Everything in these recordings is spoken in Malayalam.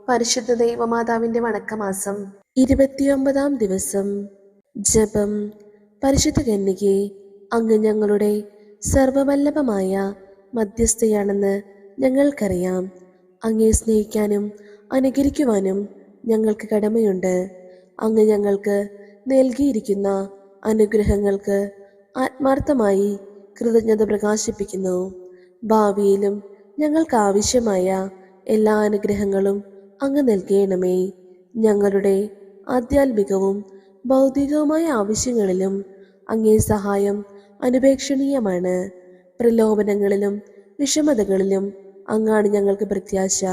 പരിശുദ്ധ ദൈവമാതാവിന്റെ വണക്കമാസം 29-ാം ദിവസം. ജപം. പരിശുദ്ധ കന്യകേ, അങ്ങ് ഞങ്ങളുടെ സർവവല്ലഭമായ മധ്യസ്ഥയാണെന്ന് ഞങ്ങൾക്കറിയാം. അങ്ങയെ സ്നേഹിക്കാനും അനുകരിക്കുവാനും ഞങ്ങൾക്ക് കടമയുണ്ട്. അങ്ങ് ഞങ്ങൾക്ക് നൽകിയിരിക്കുന്ന അനുഗ്രഹങ്ങൾക്ക് ആത്മാർത്ഥമായി കൃതജ്ഞത പ്രകാശിപ്പിക്കുന്നു. ഭാവിയിലും ഞങ്ങൾക്ക് ആവശ്യമായ എല്ലാ അനുഗ്രഹങ്ങളും അങ്ങ് നൽകണമേ. ഞങ്ങളുടെ ആധ്യാത്മികവും ഭൗതികവുമായ ആവശ്യങ്ങളിലും അങ്ങേ സഹായം അനുപേക്ഷണീയമാണ്. പ്രലോഭനങ്ങളിലും വിഷമതകളിലും അങ്ങാണ് ഞങ്ങൾക്ക് പ്രത്യാശ.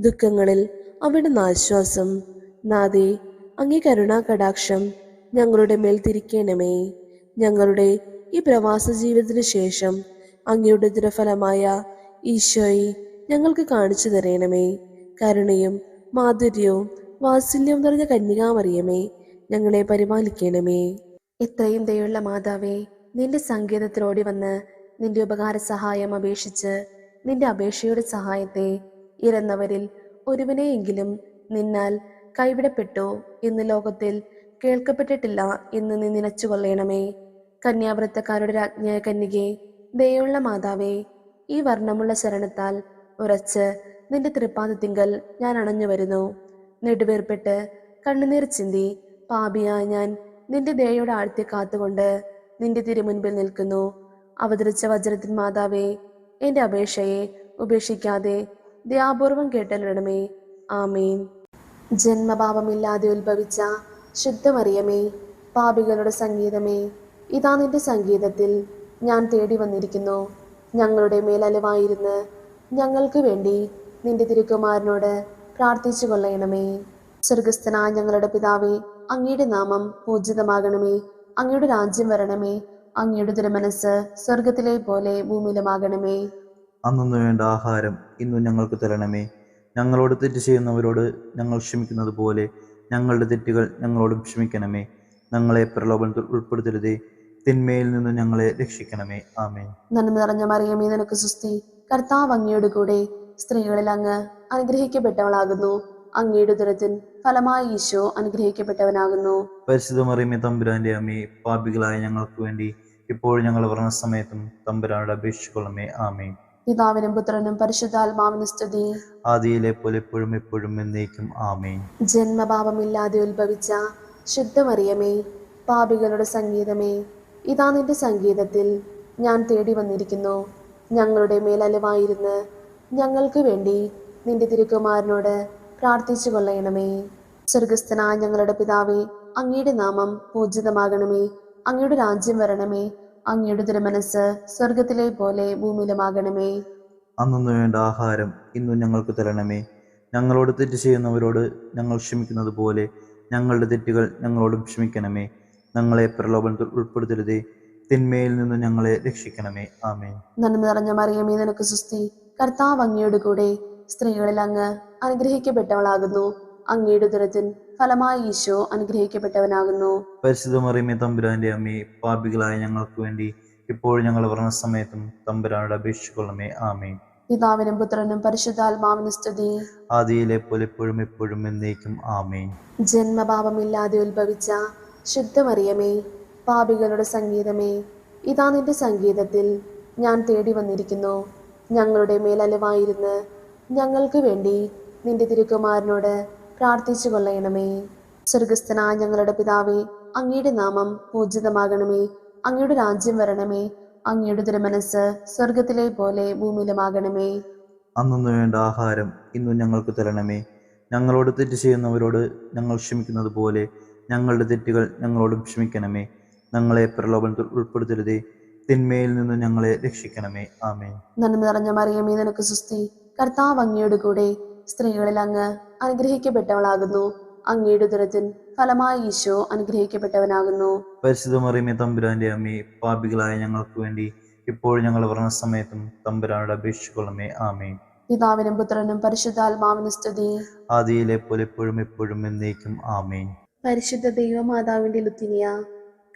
ദുഃഖങ്ങളിൽ അവിടുന്ന് ആശ്വാസം. നാഥേ, അങ്ങേ കരുണാകടാക്ഷം ഞങ്ങളുടെ മേൽ തിരിക്കണമേ. ഞങ്ങളുടെ ഈ പ്രവാസ ജീവിതത്തിനു ശേഷം അങ്ങയുടെ ദുരഫലമായ ഈശോയെ ഞങ്ങൾക്ക് കാണിച്ചു തരണമേ. കരുണയും മാധുര്യവും വാത്സല്യവും നിറഞ്ഞ കന്യകാമറിയമേ, ഞങ്ങളെ പരിപാലിക്കണമേ. എത്രയും ദയുള്ള മാതാവേ, നിന്റെ സങ്കേതത്തിലോടി വന്ന് നിന്റെ ഉപകാര സഹായം അപേക്ഷിച്ച് നിന്റെ അപേക്ഷയുടെ സഹായത്തെ ഇറന്നവരിൽ ഒരുവനെയെങ്കിലും നിന്നാൽ കൈവിടപ്പെട്ടു എന്ന് ലോകത്തിൽ കേൾക്കപ്പെട്ടിട്ടില്ല എന്ന് നീ നിനച്ചുകൊള്ളണമേ. കന്യാവ്രതക്കാരുടെ രാജ്ഞിയായ കന്യകേ, ദയുള്ള മാതാവേ, ഈ വർണ്ണമുള്ള ശരണത്താൽ ഉറച്ച് നിന്റെ തൃപ്പാദത്തിങ്കൽ ഞാൻ അണഞ്ഞു വരുന്നു. നെടുവേർപ്പെട്ട് കണ്ണുനീർ ചിന്തി പാപിയായ ഞാൻ നിന്റെ ദയയുടെ ആഴ്ത്തി കാത്തുകൊണ്ട് നിന്റെ തിരുമുൻപിൽ നിൽക്കുന്നു. അവതരിച്ച വജ്രത്തിൻ മാതാവേ, എന്റെ അപേക്ഷയെ ഉപേക്ഷിക്കാതെ ദയാപൂർവം കേട്ടലിടണമേ. ആമേൻ. ജന്മപാപമില്ലാതെ ഉത്ഭവിച്ച ശുദ്ധമറിയമേ, പാപികളുടെ സംഗീതമേ, ഇതാ നിന്റെ സംഗീതത്തിൽ ഞാൻ തേടി വന്നിരിക്കുന്നു. ഞങ്ങളുടെ മേലലവായിരുന്ന് ഞങ്ങൾക്ക് വേണ്ടി നിന്റെ തിരുക്കുമാരനോട് പ്രാർത്ഥിച്ചു കൊള്ളണമേ. സ്വർഗസ്ഥനായ ഞങ്ങളുടെ പിതാവേ, അങ്ങയുടെ നാമം പൂജിതമാകണമേ. അങ്ങയുടെ രാജ്യം വരണമേ. അങ്ങയുടെ തിരുമനസ് സ്വർഗത്തിലെ പോലെ ഭൂമിയിലുമാകണമേ. അന്നു വേണ്ട ആഹാരം ഇന്നു ഞങ്ങൾക്ക് തരണമേ. ഞങ്ങളോട് തെറ്റ് ചെയ്യുന്നവരോട് ഞങ്ങൾ ക്ഷമിക്കുന്നത് പോലെ ഞങ്ങളുടെ തെറ്റുകൾ ഞങ്ങളോടും ക്ഷമിക്കണമേ. ഞങ്ങളെ പ്രലോഭനത്തിൽ ഉൾപ്പെടുത്തരുതേ, തിന്മയിൽ നിന്ന് ഞങ്ങളെ രക്ഷിക്കണമേ. ആമേൻ. നന്മ നിറഞ്ഞ മറിയമേ, നിനക്ക് സുസ്തി. കർത്താവ് അങ്ങയുടെ കൂടെ സ്ത്രീകളിൽ അങ്ങ് അനുഗ്രഹിക്കപ്പെട്ടവളാകുന്നു. അങ്ങയുടെ ഉദരത്തിൻ ഫലമായി ഈശോ അനുഗ്രഹിക്കപ്പെട്ടവനാകുന്നു. പരിശുദ്ധ മറിയമേ, തമ്പുരാന്റെ അമ്മേ, പാപികളായ ഞങ്ങൾക്ക് വേണ്ടി ഇപ്പോഴും ഞങ്ങൾ മരണസമയത്തും തമ്പുരാനോട് അപേക്ഷിച്ചുകൊള്ളണമേ. ആമേൻ. പിതാവിനും പുത്രനും പരിശുദ്ധാത്മാവിനും സ്തുതി. ആദിയിലെ പോലെ എപ്പോഴും എപ്പോഴും എന്നേക്കും. ആമേൻ. ജന്മപാപമില്ലാതെ ഉത്ഭവിച്ച ശുദ്ധമറിയമേ, പാപികളുടെ സംഗീതമേ, ഇതാ നിന്റെ സംഗീതത്തിൽ ഞാൻ തേടി വന്നിരിക്കുന്നു. ഞങ്ങളുടെ മേലലവായിരുന്ന് ഞങ്ങൾക്ക് വേണ്ടി നിന്റെ തിരുക്കുമാരനോട് പ്രാർത്ഥിച്ചു കൊള്ളണമേ. സ്വർഗസ്ഥനായ ഞങ്ങളുടെ പിതാവേ, അങ്ങയുടെ നാമം പൂജിതമാകണമേ. അങ്ങയുടെ രാജ്യം വരണമേ. അങ്ങയുടെ തിരുമനസ് സ്വർഗത്തിലെ പോലെ ഭൂമിയിലുമാകണമേ. അന്നു വേണ്ട ആഹാരം ഇന്നു ഞങ്ങൾക്ക് തരണമേ. ഞങ്ങളോട് തെറ്റ് ചെയ്യുന്നവരോട് ഞങ്ങൾ ക്ഷമിക്കുന്നത് പോലെ ഞങ്ങളുടെ തെറ്റുകൾ ഞങ്ങളോടും ക്ഷമിക്കണമേ. ഞങ്ങളെ പ്രലോഭനത്തിൽ ഉൾപ്പെടുത്തരുതേ, തിന്മയിൽ നിന്ന് ഞങ്ങളെ രക്ഷിക്കണമേ. ആമേൻ. നന്മ നിറഞ്ഞ മറിയമേ, നിനക്ക് സുസ്തി. കർത്താവ് അങ്ങയുടെ കൂടെ സ്ത്രീകളിൽ അങ്ങ് അനുഗ്രഹിക്കപ്പെട്ടവളാകുന്നു. അങ്ങയുടെ ഉദരത്തിൻ ഫലമായി ഈശോ അനുഗ്രഹിക്കപ്പെട്ടവനാകുന്നു. പരിശുദ്ധ മറിയമേ, തമ്പുരാന്റെ അമ്മേ, പാപികളായ ഞങ്ങൾക്ക് വേണ്ടി ഇപ്പോഴും ഞങ്ങൾ മരണസമയത്തും തമ്പുരാനോട് അപേക്ഷിച്ചുകൊള്ളണമേ. ആമേൻ. പിതാവിനും പുത്രനും പരിശുദ്ധാത്മാവിനും സ്തുതി. ആദിയിലെ പോലെ എപ്പോഴും എപ്പോഴും എന്നേക്കും. ആമേൻ. ജന്മപാപമില്ലാതെ ഉത്ഭവിച്ച ശുദ്ധമറിയമേ, പാപികളുടെ സംഗീതമേ, ഇതാ നിന്റെ സംഗീതത്തിൽ ഞാൻ തേടി വന്നിരിക്കുന്നു. ഞങ്ങളുടെ മേലലവായിരുന്ന് ഞങ്ങൾക്ക് വേണ്ടി നിന്റെ തിരുക്കുമാരനോട് പ്രാർത്ഥിച്ചു കൊള്ളണമേ. സ്വർഗസ്ഥനായ ഞങ്ങളുടെ പിതാവേ, അങ്ങയുടെ നാമം പൂജിതമാകണമേ. അങ്ങയുടെ രാജ്യം വരണമേ. അങ്ങയുടെ തിരുമനസ് സ്വർഗത്തിലെ പോലെ ഭൂമിയിലുമാകണമേ. അന്നു വേണ്ട ആഹാരം ഇന്നു ഞങ്ങൾക്ക് തരണമേ. ഞങ്ങളോട് തെറ്റ് ചെയ്യുന്നവരോട് ഞങ്ങൾ ക്ഷമിക്കുന്നത് പോലെ ഞങ്ങളുടെ തെറ്റുകൾ ഞങ്ങളോടും ക്ഷമിക്കണമേ. ഞങ്ങളെ പ്രലോഭനത്തിൽ ഉൾപ്പെടുത്തരുതേ, തിന്മയിൽ നിന്ന് ഞങ്ങളെ രക്ഷിക്കണമേ. ആമേൻ. നന്മ നിറഞ്ഞ മറിയമേ, നിനക്ക് സുസ്തി. കർത്താവ് അങ്ങയുടെ കൂടെ സ്ത്രീകളിൽ അങ്ങ് അനുഗ്രഹിക്കപ്പെട്ടവളാകുന്നു. അങ്ങയുടെ ഉദരത്തിൻ ഫലമായി ഈശോ അനുഗ്രഹിക്കപ്പെട്ടവനാകുന്നു. പരിശുദ്ധ മറിയമേ, തമ്പുരാന്റെ അമ്മേ, പാപികളായ ഞങ്ങൾക്ക് വേണ്ടി ഇപ്പോഴും ഞങ്ങൾ മരണസമയത്തും തമ്പുരാനോട് അപേക്ഷിച്ചുകൊള്ളണമേ. ആമേൻ. പിതാവിനും പുത്രനും പരിശുദ്ധാത്മാവിനും സ്തുതി. ആദിയിലെ പോലെ എപ്പോഴും എപ്പോഴും എന്നേക്കും. ആമേൻ. പരിശുദ്ധ ദൈവമാതാവിന്റെ ലുത്തിനിയ,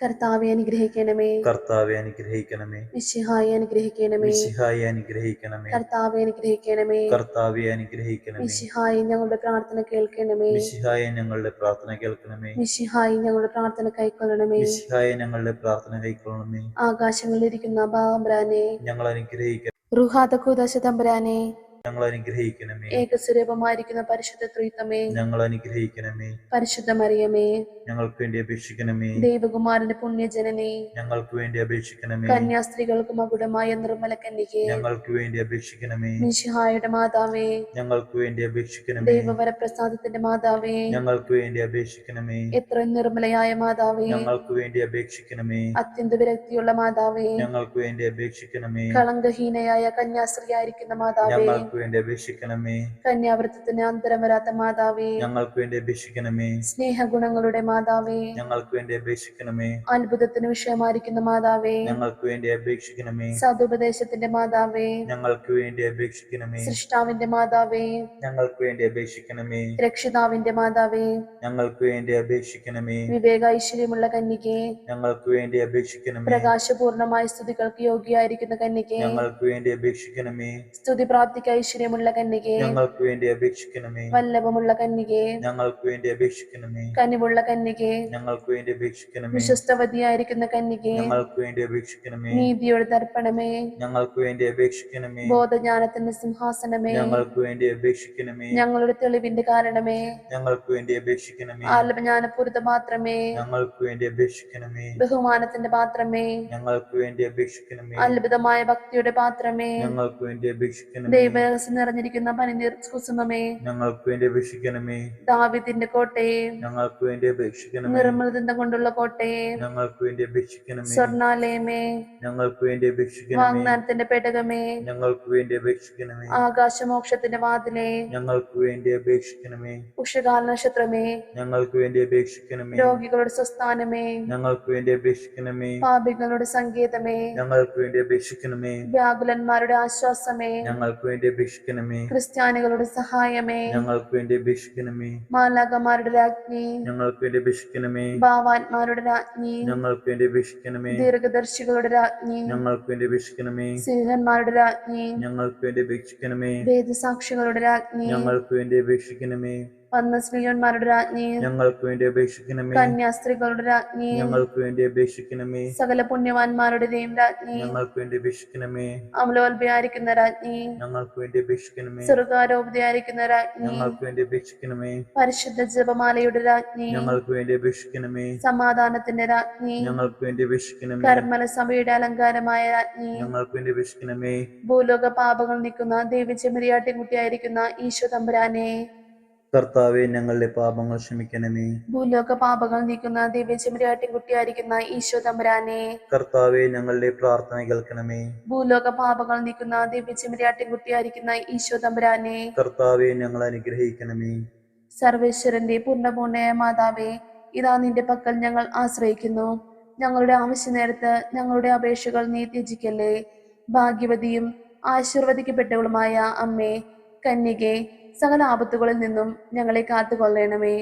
കർത്താവെ അനുഗ്രഹിക്കണമേ. കർത്താവെ അനുഗ്രഹിക്കണമേ. മിശിഹായെ അനുഗ്രഹിക്കണമേ. മിശിഹായെ അനുഗ്രഹിക്കണമേ. കർത്താവെ അനുഗ്രഹിക്കണമേ. കർത്താവെ അനുഗ്രഹിക്കണമേ. മിശിഹായെ ഞങ്ങളുടെ പ്രാർത്ഥന കേൾക്കണമേ. മിശിഹായെ ഞങ്ങളുടെ പ്രാർത്ഥന കേൾക്കണമേ. മിശിഹായെ ഞങ്ങളുടെ പ്രാർത്ഥന കൈക്കൊള്ളണമേ. മിശിഹായെ ഞങ്ങളുടെ പ്രാർത്ഥന കൈക്കൊള്ളണമേ. ആകാശങ്ങളിലിരിക്കുന്ന തമ്പുരാനെ, ഞങ്ങൾ അനുഗ്രഹിക്കണം. റുഹാദകൂദശ തമ്പുരാനെ, ഞങ്ങൾ അനുഗ്രഹിക്കണമേ. ഏകസ്വരൂപമായിരിക്കുന്ന പരിശുദ്ധ ത്രിത്വമേ, ഞങ്ങൾ അനുഗ്രഹിക്കണമേ. പരിശുദ്ധ മറിയമേ, ഞങ്ങൾക്ക് വേണ്ടി അപേക്ഷിക്കണമേ. ദൈവകുമാരന്റെ പുണ്യജനനെ, ഞങ്ങൾക്ക് വേണ്ടി അപേക്ഷിക്കണമേ. കന്യാസ്ത്രീകൾക്ക് മകുടമായ നിർമ്മല കന്യകെ, ഞങ്ങൾക്ക് വേണ്ടി അപേക്ഷിക്കണമേ. മിശിഹായുടെ മാതാവേ, ഞങ്ങൾക്ക് വേണ്ടി അപേക്ഷിക്കണമേ. ദൈവവരപ്രസാദത്തിന്റെ മാതാവേ, ഞങ്ങൾക്ക് വേണ്ടി അപേക്ഷിക്കണമേ. എത്ര നിർമ്മലയായ മാതാവേ, ഞങ്ങൾക്ക് വേണ്ടി അപേക്ഷിക്കണമേ. അത്യന്ത വിരക്തിയുള്ള മാതാവേ, ഞങ്ങൾക്ക് വേണ്ടി അപേക്ഷിക്കണമേ. കളങ്കഹീനയായ കന്യാസ്ത്രീയായിരിക്കുന്ന മാതാവേ, ഞങ്ങൾക്ക് വേണ്ടി അപേക്ഷിക്കണമേ. കന്യാവൃത്തത്തിന് അന്തരം വരാത്ത മാതാവേ, ഞങ്ങൾക്ക് വേണ്ടി അപേക്ഷിക്കണമേ. സ്നേഹഗുണങ്ങളുടെ മാതാവേ, ഞങ്ങൾക്ക് വേണ്ടി അപേക്ഷിക്കണമേ. അത്ഭുതത്തിന് വിഷയമായിരിക്കുന്ന മാതാവേ, ഞങ്ങൾക്ക് വേണ്ടി അപേക്ഷിക്കണമേ. സതുപദേശത്തിന്റെ മാതാവേ, ഞങ്ങൾക്ക് വേണ്ടി അപേക്ഷിക്കണമേ. സൃഷ്ടാവിന്റെ മാതാവേ, ഞങ്ങൾക്ക് വേണ്ടി അപേക്ഷിക്കണമേ. രക്ഷിതാവിന്റെ മാതാവേ, ഞങ്ങൾക്ക് വേണ്ടി അപേക്ഷിക്കണമേ. വിവേക ഐശ്വര്യമുള്ള കന്യകെ, ഞങ്ങൾക്ക് വേണ്ടി അപേക്ഷിക്കണമേ. പ്രകാശപൂർണമായ സ്തുതികൾക്ക് യോഗ്യയായിരിക്കുന്ന കന്യകെ, ഞങ്ങൾക്ക് വേണ്ടി അപേക്ഷിക്കണമേ. സ്തുതി പ്രാപ്തിക്ക് ഐശ്വര്യമുള്ള കന്യകെ, ഞങ്ങൾക്ക് വേണ്ടി അപേക്ഷിക്കണമേ. വല്ലഭമുള്ള കന്യകെ, ഞങ്ങൾക്ക് വേണ്ടി അപേക്ഷിക്കണമേ. കനിവുള്ള കന്യകെ, ഞങ്ങൾക്ക് വേണ്ടി അപേക്ഷിക്കണമേ. വിശ്വസ്തവതിയായിരിക്കുന്ന കന്യകെ, ഞങ്ങൾക്ക് വേണ്ടി അപേക്ഷിക്കണമേ. നീതിയുടെ ദർപ്പണമേ, ഞങ്ങൾക്ക് വേണ്ടി അപേക്ഷിക്കണമേ. ബോധജ്ഞാനത്തിന്റെ സിംഹാസനമേ, ഞങ്ങൾക്ക് വേണ്ടി അപേക്ഷിക്കണമേ. ഞങ്ങളുടെ തെളിവിന്റെ കാരണമേ, ഞങ്ങൾക്ക് വേണ്ടി അപേക്ഷിക്കണമേ. ആത്മജ്ഞാനപൂരിത പാത്രമേ, ഞങ്ങൾക്ക് വേണ്ടി അപേക്ഷിക്കണമേ. ബഹുമാനത്തിന്റെ പാത്രമേ, ഞങ്ങൾക്ക് വേണ്ടി അപേക്ഷിക്കണമേ. അത്ഭുതമായ ഭക്തിയുടെ പാത്രമേ, ഞങ്ങൾക്ക് വേണ്ടി അപേക്ഷിക്കണമേ. ദൈവരഹസ്യം നിറഞ്ഞിരിക്കുന്ന പനിനീർ കുസുമമേ, ഞങ്ങൾക്ക് വേണ്ടി അപേക്ഷിക്കണമേ. ദാവീദിന്റെ കോട്ടയെ, ഞങ്ങൾക്ക് വേണ്ടി അപേക്ഷിക്കണമേ. നിർമ്മലദന്തം കൊണ്ടുള്ള കോട്ടയെ, ഞങ്ങൾക്ക് വേണ്ടി അപേക്ഷിക്കണമേ. സ്വർണാലയമേ, ഞങ്ങൾക്ക് വേണ്ടി അപേക്ഷിക്കണമേ. വാഗ്ദാനത്തിന്റെ പെടകമേ, ഞങ്ങൾക്ക് വേണ്ടി അപേക്ഷിക്കണമേ. ആകാശമോക്ഷത്തിന്റെ വാതിലേ, ഞങ്ങൾക്ക് വേണ്ടി അപേക്ഷിക്കണമേ. ഉഷകാല നക്ഷത്രമേ, ഞങ്ങൾക്ക് വേണ്ടി അപേക്ഷിക്കണമേ. രോഗികളുടെ സ്വസ്ഥാനമേ, ഞങ്ങൾക്ക് വേണ്ടി അപേക്ഷിക്കണമേ. പാപികളുടെ സങ്കേതമേ, ഞങ്ങൾക്ക് വേണ്ടി അപേക്ഷിക്കണമേ. വ്യാകുലന്മാരുടെ ആശ്വാസമേ, ഞങ്ങൾക്ക് വേണ്ടി അപേക്ഷിക്കണമേ. ക്രിസ്ത്യാനികളുടെ സഹായമേ, ഞങ്ങൾക്ക് വേണ്ടി അപേക്ഷിക്കണമേ. മാലാകമാരുടെ രാജ്ഞി, ഞങ്ങൾക്ക് വേണ്ടി അപേക്ഷിക്കണമേ. ഭാവാന്മാരുടെ രാജ്ഞി, ഞങ്ങൾക്ക് വേണ്ടി അപേക്ഷിക്കണമേ. ദീർഘദർശികളുടെ രാജ്ഞി, ഞങ്ങൾക്ക് വേണ്ടി അപേക്ഷിക്കണമേ. സിംഹന്മാരുടെ രാജ്ഞി, ഞങ്ങൾക്ക് വേണ്ടി അപേക്ഷിക്കണമേ. വേദസാക്ഷികളുടെ രാജ്ഞി, ഞങ്ങൾക്ക് വേണ്ടി അപേക്ഷിക്കണമേ. വന്നസ്ത്രീയന്മാരുടെ രാജ്ഞി, ഞങ്ങൾക്ക് വേണ്ടി അപേക്ഷിക്കണമേ. കന്യാസ്ത്രീകളുടെ രാജ്ഞി, ഞങ്ങൾക്ക് വേണ്ടി അപേക്ഷിക്കണമേ. സകല പുണ്യവാന്മാരുടെയും രാജ്ഞി, ഞങ്ങൾക്ക് വേണ്ടി അപേക്ഷിക്കണമേ. അമലോത്ഭയായിരിക്കുന്ന രാജ്ഞി, ഞങ്ങൾക്ക് വേണ്ടി അപേക്ഷിക്കണമേ. സ്വർഗാരോപതയായിരിക്കുന്ന രാജ്ഞി, ഞങ്ങൾക്ക് വേണ്ടി അപേക്ഷിക്കണമേ. പരിശുദ്ധ ജപമാലയുടെ രാജ്ഞി, ഞങ്ങൾക്ക് വേണ്ടി അപേക്ഷിക്കണമേ. സമാധാനത്തിന്റെ രാജ്ഞി, ഞങ്ങൾക്ക് വേണ്ടി അപേക്ഷിക്കണമേ. കർമ്മല സഭയുടെ അലങ്കാരമായ രാജ്ഞി, ഞങ്ങൾക്ക് വേണ്ടി അപേക്ഷിക്കണമേ. ഭൂലോക പാപങ്ങൾ നീക്കുന്ന ദേവിച്ചെമ്മരിയാട്ടിൻകുട്ടിയായിരിക്കുന്ന ഈശോ തമ്പുരാനെ, കർത്താവെ ഞങ്ങളുടെ പാപങ്ങൾ ക്ഷമിക്കണമേ. ഭൂലോക പാപങ്ങൾ നീക്കുന്ന ദേവിച്ചെമ്മരിയാട്ടിൻകുട്ടിയായിരിക്കുന്ന ഈശോ തമ്പുരാനെ, കർത്താവെ ഞങ്ങളുടെ പ്രാർത്ഥന കേൾക്കണമേ. ഭൂലോക പാപങ്ങൾ നീക്കുന്ന ദേവിച്ചെമ്മരിയാട്ടിൻകുട്ടിയായിരിക്കുന്ന ഈശോ തമ്പുരാനെ, കർത്താവെ ഞങ്ങൾ അനുഗ്രഹിക്കണമേ. സർവേശ്വരന്റെ പൂർണ്ണപൂർണ്ണയായ മാതാവേ, ഇതാ നിന്റെ പക്കൽ ഞങ്ങൾ ആശ്രയിക്കുന്നു. ഞങ്ങളുടെ ആവശ്യ നേരത്ത് ഞങ്ങളുടെ അപേക്ഷകൾ നീ ത്യജിക്കല്ലേ. ഭാഗ്യവതിയും ആശീർവദിക്കപ്പെട്ടവളുമായ അമ്മേ, കന്യകെ, സകല ആപത്തുകളിൽ നിന്നും ഞങ്ങളെ കാത്തുകൊള്ളണമേ.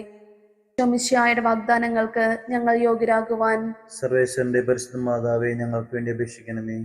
മിശിഹായുടെ വാഗ്ദാനങ്ങൾക്ക് ഞങ്ങൾ യോഗ്യരാകുവാൻ സർവേശ്വരന്റെ പരിശുദ്ധ മാതാവെ ഞങ്ങൾക്ക് വേണ്ടി അപേക്ഷിക്കണമേ.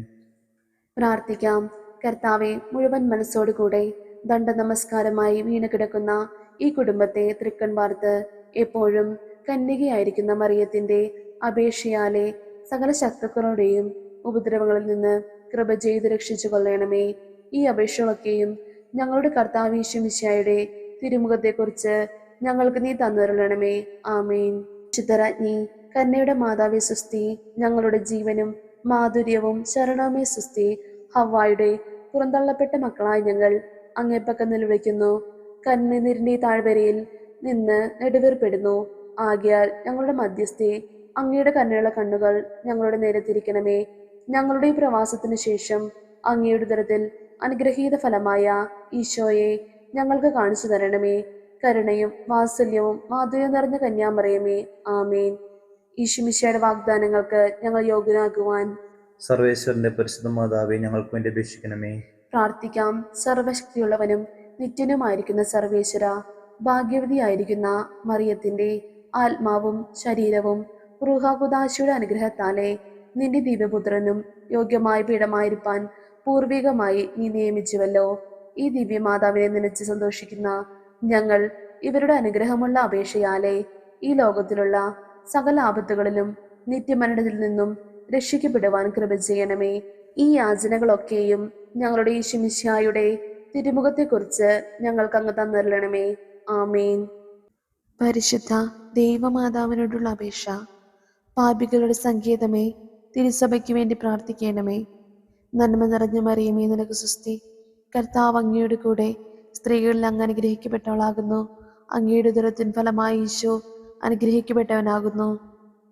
പ്രാർത്ഥിക്കാം. കർത്താവെ, മുഴുവൻ മനസ്സോടുകൂടെ ദണ്ഡ നമസ്കാരമായി വീണ് കിടക്കുന്ന ഈ കുടുംബത്തെ തൃക്കൺ പാർത്ത് എപ്പോഴും കന്യകയായിരിക്കുന്ന മറിയത്തിന്റെ അപേക്ഷയാലെ സകല ശത്രുക്കളുടെയും ഉപദ്രവങ്ങളിൽ നിന്ന് കൃപ ചെയ്ത് രക്ഷിച്ചു കൊള്ളണമേ. ഈ അപേക്ഷകളൊക്കെയും ഞങ്ങളുടെ കർത്താവ് യേശു മിശിഹായുടെ തിരുമുഖത്തെക്കുറിച്ച് ഞങ്ങൾക്ക് നീ തന്നുതരണമേ. ആമേൻ. ചിത്തരാജ്ഞി, കന്യയുടെ മാതാവേ സുസ്തി, ഞങ്ങളുടെ ജീവനും മാധുര്യവും ശരണമേ സുസ്തി. ഹവ്വായുടെ പുറന്തള്ളപ്പെട്ട മക്കളായി ഞങ്ങൾ അങ്ങേപ്പക്കം നിലവിളിക്കുന്നു. കണ്ണുനീരിന്റെ താഴ്വരയിൽ നിന്ന് നെടുവേർപ്പെടുന്നു. ആകയാൽ ഞങ്ങളുടെ മധ്യസ്ഥെ, അങ്ങയുടെ കരുണയുള്ള കണ്ണുകൾ ഞങ്ങളുടെ നേരെ തിരിക്കണമേ. ഞങ്ങളുടെ ഈ പ്രവാസത്തിനു ശേഷം അങ്ങയുടെ ഉദരത്തിൽ അനുഗ്രഹീത ഫലമായ ഈശോയെ ഞങ്ങൾക്ക് കാണിച്ചു തരണമേ. കരുണയും വാത്സല്യവും മാധുര്യം നിറഞ്ഞ കന്യാമറിയമേ, ആമേൻ. ഈശോമിശിഹായുടെ വാഗ്ദാനങ്ങൾക്ക് ഞങ്ങൾ യോഗ്യരാകുവാൻ സർവേശ്വരന്റെ പരിശുദ്ധ മാതാവെ ഞങ്ങൾക്ക് വേണ്ടി അപേക്ഷിക്കണമേ. പ്രാർത്ഥിക്കാം. സർവശക്തിയുള്ളവനും നിത്യനുമായിരിക്കുന്ന സർവേശ്വര, ഭാഗ്യവതിയായിരിക്കുന്ന മറിയത്തിന്റെ ആത്മാവും ശരീരവും റൂഹാകുദാശയുടെ അനുഗ്രഹത്താലെ നിന്റെ ദിവ്യപുത്രനും യോഗ്യമായ പീഠമായിരിക്കാൻ പൂർവികമായി നീ നിയമിച്ചുവല്ലോ. ഈ ദിവ്യമാതാവിനെ നനച്ച് സന്തോഷിക്കുന്ന ഞങ്ങൾ ഇവരുടെ അനുഗ്രഹമുള്ള അപേക്ഷയാലെ ഈ ലോകത്തിലുള്ള സകല ആപത്തുകളിലും നിത്യമരണത്തിൽ നിന്നും രക്ഷിക്കപ്പെടുവാൻ കൃപ ചെയ്യണമേ. ഈ യാചനകളൊക്കെയും ഞങ്ങളുടെ ഈശോമിശിഹായുടെ തിരുമുഖത്തെക്കുറിച്ച് ഞങ്ങൾക്ക് അങ്ങ് തന്നരുളണമേ. ആമേൻ. പരിശുദ്ധ ദൈവമാതാവിനോടുള്ള അപേക്ഷ. പാപികളുടെ സങ്കേതമേ, തിരുസഭയ്ക്ക് വേണ്ടി പ്രാർത്ഥിക്കണമേ. നന്മ നിറഞ്ഞ മറിയമേ, നിനക്ക് സ്വസ്തി. കർത്താവ് അങ്ങയുടെ കൂടെ സ്ത്രീകളിൽ അങ്ങ് അനുഗ്രഹിക്കപ്പെട്ടവളാകുന്നു. അങ്ങയുടെ ഉദരത്തിൻ ഫലമായി ഈശോ അനുഗ്രഹിക്കപ്പെട്ടവനാകുന്നു.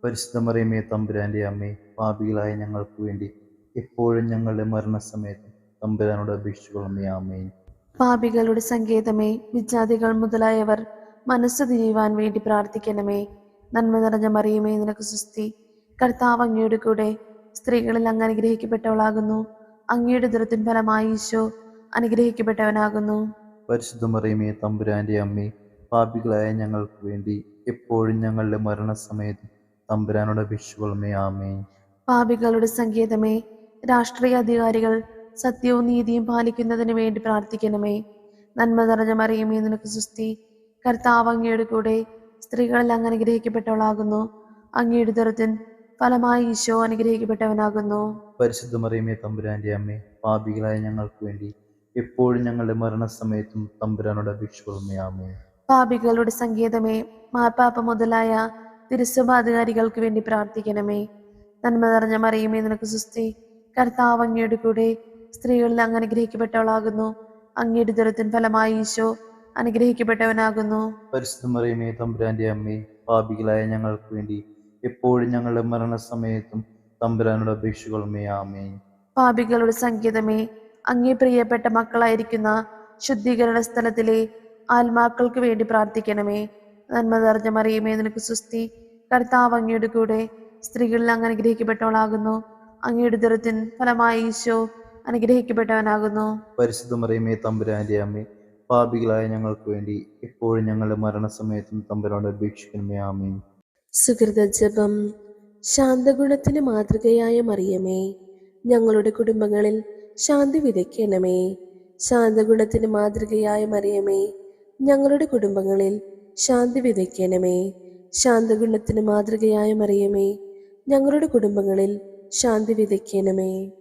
പരിശുദ്ധ മറിയമേ, തമ്പുരാന്റെ അമ്മേ, പാപികളായ ഞങ്ങൾക്ക് വേണ്ടി എപ്പോഴും ഞങ്ങളുടെ മരണസമയത്തും തമ്പുരാനോട് അപേക്ഷിച്ചുകൊള്ളണമേ. ആമേൻ. പാപികളുടെ സങ്കേതമേ, വിജാതികൾ മുതലായവർ മനസ്സ് തിരിയുവാൻ വേണ്ടി പ്രാർത്ഥിക്കണമേ. നന്മ നിറഞ്ഞ മറിയമേ, നിനക്ക് സ്വസ്തി. കർത്താവ് അങ്ങയുടെ കൂടെ സ്ത്രീകളിൽ അങ്ങ് അനുഗ്രഹിക്കപ്പെട്ടവളാകുന്നു. അങ്ങയുടെ ഉദരത്തിൻ ഫലമായി ഈശോ അനുഗ്രഹിക്കപ്പെട്ടവനാകുന്നു. പരിശുദ്ധ മറിയമേ, തമ്പുരാന്റെ അമ്മേ, പാപികളായ ഞങ്ങൾക്ക് വേണ്ടി എപ്പോഴും ഞങ്ങളുടെ മരണസമയത്തും തമ്പുരാനോട് അപേക്ഷിച്ചുകൊള്ളണമേ. ആമേൻ. പാപികളുടെ സങ്കേതമേ, രാഷ്ട്രീയ അധികാരികൾ സത്യവും നീതിയും പാലിക്കുന്നതിന് വേണ്ടി പ്രാർത്ഥിക്കണമേ. നന്മ നിറഞ്ഞ മറിയമേ, നിനക്ക് സ്വസ്തി. കർത്താവ് അങ്ങയുടെ കൂടെ സ്ത്രീകളിൽ അങ്ങ് അനുഗ്രഹിക്കപ്പെട്ടവളാകുന്നു. അങ്ങയുടെ ഉദരത്തിൻ ഫലമായി ഈശോ അനുഗ്രഹിക്കപ്പെട്ടവനാകുന്നു. പരിശുദ്ധ മറിയമേ, തമ്പുരാന്റെ അമ്മേ, പാപികളായ ഞങ്ങൾക്ക് വേണ്ടി എപ്പോഴും ഞങ്ങളുടെ മരണസമയത്തും തമ്പുരാനോട് അപേക്ഷിച്ചുകൊള്ളണമേ. ആമേൻ. പാപികളുടെ സങ്കേതമേ, മാർപ്പാപ്പ മുതലായ തിരുസഭാധികാരികൾക്ക് വേണ്ടി പ്രാർത്ഥിക്കണമേ. നന്മ നിറഞ്ഞ മറിയമേ, നിനക്ക് സ്വസ്തി. കർത്താവ് അങ്ങയുടെ കൂടെ സ്ത്രീകളിൽ അങ്ങ് അനുഗ്രഹിക്കപ്പെട്ടവളാകുന്നു. അങ്ങയുടെ ഉദരത്തിൻ ഫലമായി ഈശോ അനുഗ്രഹിക്കപ്പെട്ടവനാകുന്നു. പരിശുദ്ധ മറിയമേ, തമ്പുരാന്റെ അമ്മേ, പാപികളായ ഞങ്ങൾക്ക് വേണ്ടി എപ്പോഴും ഞങ്ങളുടെ മരണസമയത്തും തമ്പുരാനോട് അപേക്ഷിച്ചുകൊള്ളണമേ. ആമേൻ. പാപികളുടെ സങ്കേതമേ, അങ്ങേ പ്രിയപ്പെട്ട മക്കളായിരിക്കുന്ന ശുദ്ധീകരണ സ്ഥലത്തിലെ ആത്മാക്കൾക്ക് വേണ്ടി പ്രാർത്ഥിക്കണമേ. നന്മ നിറഞ്ഞ മറിയമേ, നിനക്ക് സ്വസ്തി. കർത്താവ് അങ്ങയുടെ കൂടെ സ്ത്രീകളിൽ അങ്ങ് അനുഗ്രഹിക്കപ്പെട്ടവളാകുന്നു. അങ്ങയുടെ ഉദരത്തിൻ ഫലമായി ഈശോ അനുഗ്രഹിക്കപ്പെട്ടവനാകുന്നു. പരിശുദ്ധ മറിയമേ, തമ്പുരാന്റെ അമ്മേ, പാപികളായ ഞങ്ങൾക്ക് വേണ്ടി എപ്പോഴും ഞങ്ങളുടെ മരണസമയത്തും തമ്പുരാനോട് അപേക്ഷിക്കണമേ. ആമേൻ. സുഹൃത ജപം. ശാന്തഗുണത്തിന് മാതൃകയായ മറിയമേ, ഞങ്ങളുടെ കുടുംബങ്ങളിൽ ശാന്തി വിതയ്ക്കണമേ. ശാന്തഗുണത്തിന് മാതൃകയായ മറിയമേ, ഞങ്ങളുടെ കുടുംബങ്ങളിൽ ശാന്തി വിതയ്ക്കണമേ. ശാന്തഗുണത്തിന് മാതൃകയായ മറിയമേ, ഞങ്ങളുടെ കുടുംബങ്ങളിൽ ശാന്തി വിതയ്ക്കണമേ.